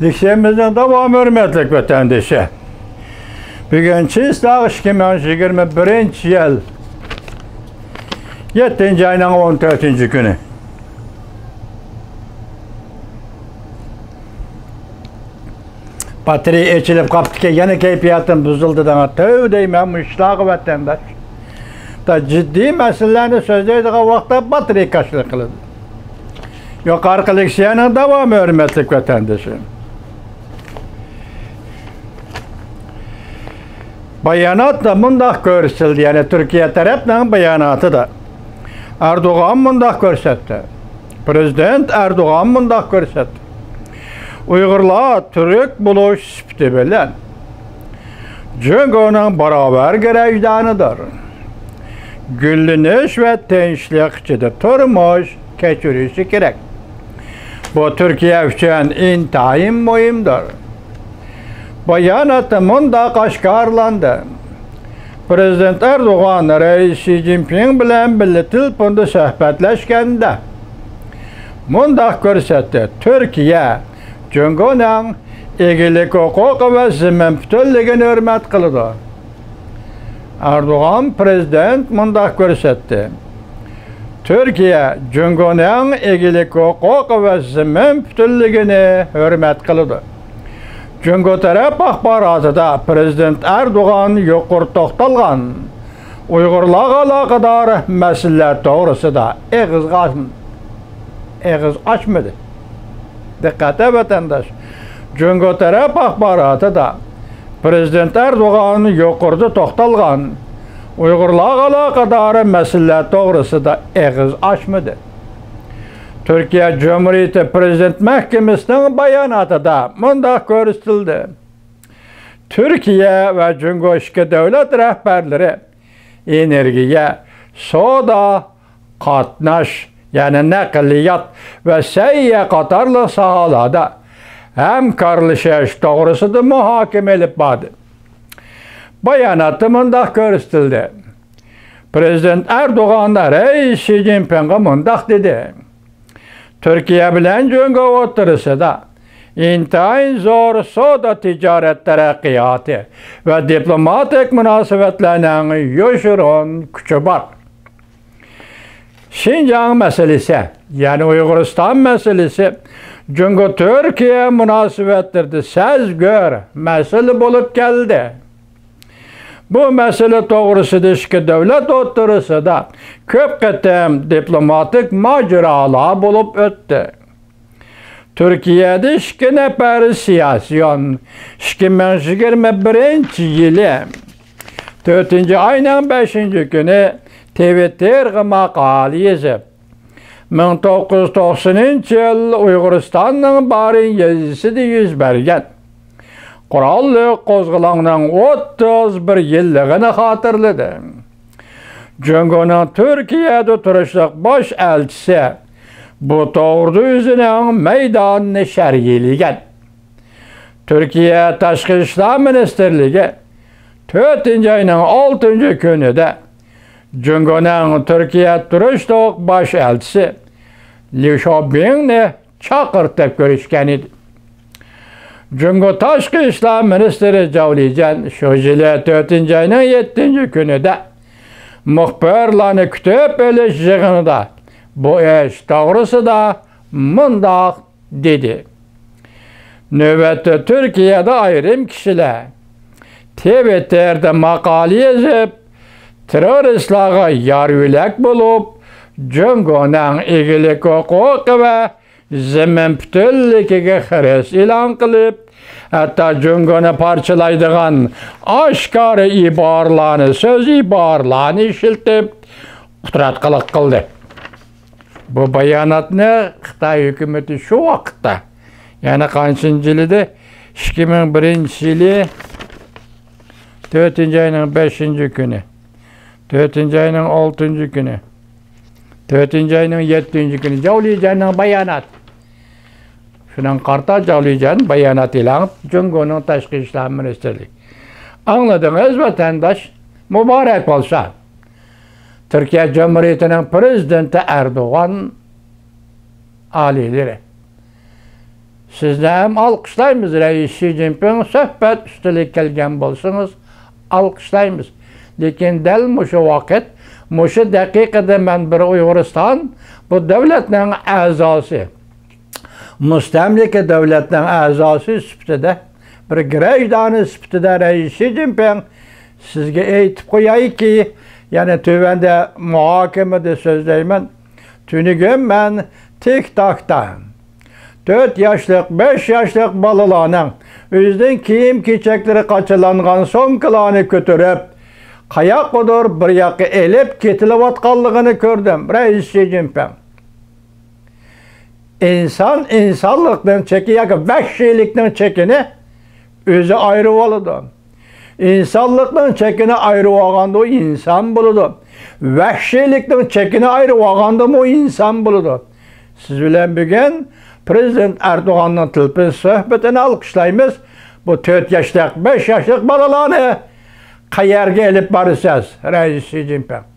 Liksiyemizden devam hürmetlik vatandaşı. Bugün Çizdağ 2021 yıl 7. ayının 14. günü. Batarya içilip kaptı ki yine keyfiyatım bozuldu da tövdeyim ben müştaq vatandaş. Da ciddi meselelerini sözleydiği vaxtda batarya kaçlık kıldı. Yukarı liksiyenin devam hürmetlik vatandaşı. Bayanat da mundaq görürsüldü, yani Türkiye tarafından bayanatı da. Erdoğan mundaq görsetti. Prezident Erdoğan mundaq görsetti. Uygurlar Türk buluş süpti bilen. Çünkü onun beraber gerejdanıdır. Güllünüş ve tinçlikçidir. Turmuş keçirişi gerek. Bu Türkiye için intayim mühimdir. Bayanatı mundaq aşkarlandı. Prezident Erdoğan Reis Xi Jinping bilen birlikte telefonda söhbetleşkende mundaq görsetti. Türkiye Cumhuriyeti'nin egelik hukuku ve zemin bütünlüğünü hürmet kılıdı. Erdoğan prezident mundaq görsetti. Türkiye Cumhuriyeti'nin egelik hukuku ve zemin bütünlüğünü hürmet kılıdı. Çünkü taraf axbaratıda Prezident Erdoğan yuqur toxtalgan Uygurlarga alaqadar meseleler doğrusu da ağız açmadı. Dikkate vatandaş. Çünkü taraf axbaratıda Prezident Erdoğan yuqurda toxtalgan Uygurlarga alaqadar meseleler doğrusu da ağız açmadı. Türkiye Cumhuriyeti Prezident Mahkemesi'nin bayanatında mundaq görüstüldü. Türkiye ve Cumhuriyet devlet rehberleri energiye, soda, katnaş, yani nakliyat ve seyye qatarlı sahalarda hemkarlaşış doğrusu da muhakeme edilip vardı. Bayanatı mundaq görüstüldü. Prezident Erdoğan da Reis Xi Jinping'e mundaq dedi. Türkiye bilen Cumhuriyet oturuşu da intayın zor soda ticaret terakkiyatı ve diplomatik münasebetlerinin yoşurun küçü var. Şincan meselesi, yani Uyguristan meselesi, çünkü Türkiye münasebetlerinde söz gör mesele bulup geldi. Bu mesele doğrusu dışkı devlet oturuşu da köp ketem diplomatik maceralar bulup öttü. Türkiye'de 2 nefer siyasiyon 2021 yılı 4. ayının 5. günü Twitter'ga makale yazıp 1990 yıl Uyguristan'ın barin yazısı da yüz bergen. Kurallı qozgılanın 31 yıllığını hatırladı. Cumhuriyet'in Türkiye'de turuşluq baş elçisi bu doğru yüzünün meydanını şerhiyeligen. Türkiye Taşqi İşler Ministerliği 4. ayının 6. günü de Cumhuriyet'in Türkiye turuşluq baş elçisi Liu Xiaobing'ni çağırtıp görüşken idi. Cumhuriyet Taşqi İşler Ministeri Cavlican şu yılı 4. ayının 7. günü de muhbirlerini kütüp eleştiğinde bu iş doğrusu da mundaq dedi. Növbette Türkiye'de ayrım kişiler Twitter'de makale yazıp teröristlara yargılayak bulup Cumhuriyet'in egelik hukuku ve zemin bütünlüğüne xeres ilan kılıp hatta Cumhuriyet'i parçalaydıgan aşkarı ibarlarını, söz ibarlarını işiltip kutratqılık kıldı. Bu bayanatını Xitay hükümeti şu vakitte, yani kaçıncı yılıda 2001 yılı 4. ayının 5. günü, 4. ayının 6. günü, 4. ayının 7. günü Cavlican'ın bayanat. Şunun karta Cavlican bayanat ilan Cumhuriyet'in Taşqi İşler Ministerliği. Anladınız vatandaş, mübarek olsa. Türkiye Cumhuriyeti'nin Prezidenti Erdoğan alileri Sizni ham alqishlaymiz. Rais Xi Jinping suhbat ustiga kelgan bo'lsangiz, alqishlaymiz. Lekin dal mushu vaqt, mushu daqiqada men bir Uyg'uriston bu davlatning a'zosi, mustamlika davlatning a'zosi sifatida, bir grajdani sifatida Rais Xi Jinping sizga aytib qo'yayki, yana tövanda muhokamada so'zlayman. Tunigun men TikTokda 4 yoshlik, 5 yoshlik bolalarning o'zining kiyim-kechaklari qachalangan so'mkalarni ko'tarib, qayoqdir bir yoqqa elib ketilayotganligini ko'rdim. Rais Xi Jinping. İnsan insonlikdan yoki vahshiylikning chekini o'zi ayirib oladi. İnsanlıktan chekini ayırıp olganda o insan buludu. Vahşilikten chekini ayırıp olganda o insan buludu. Siz bilen bugün Prezident Erdoğan'ın tilpin sohbetini alkışlaymiz. Bu 4 yaşlık, 5 yaşlık balalarını qayerga elib borasiz, Rais Xi Jinping?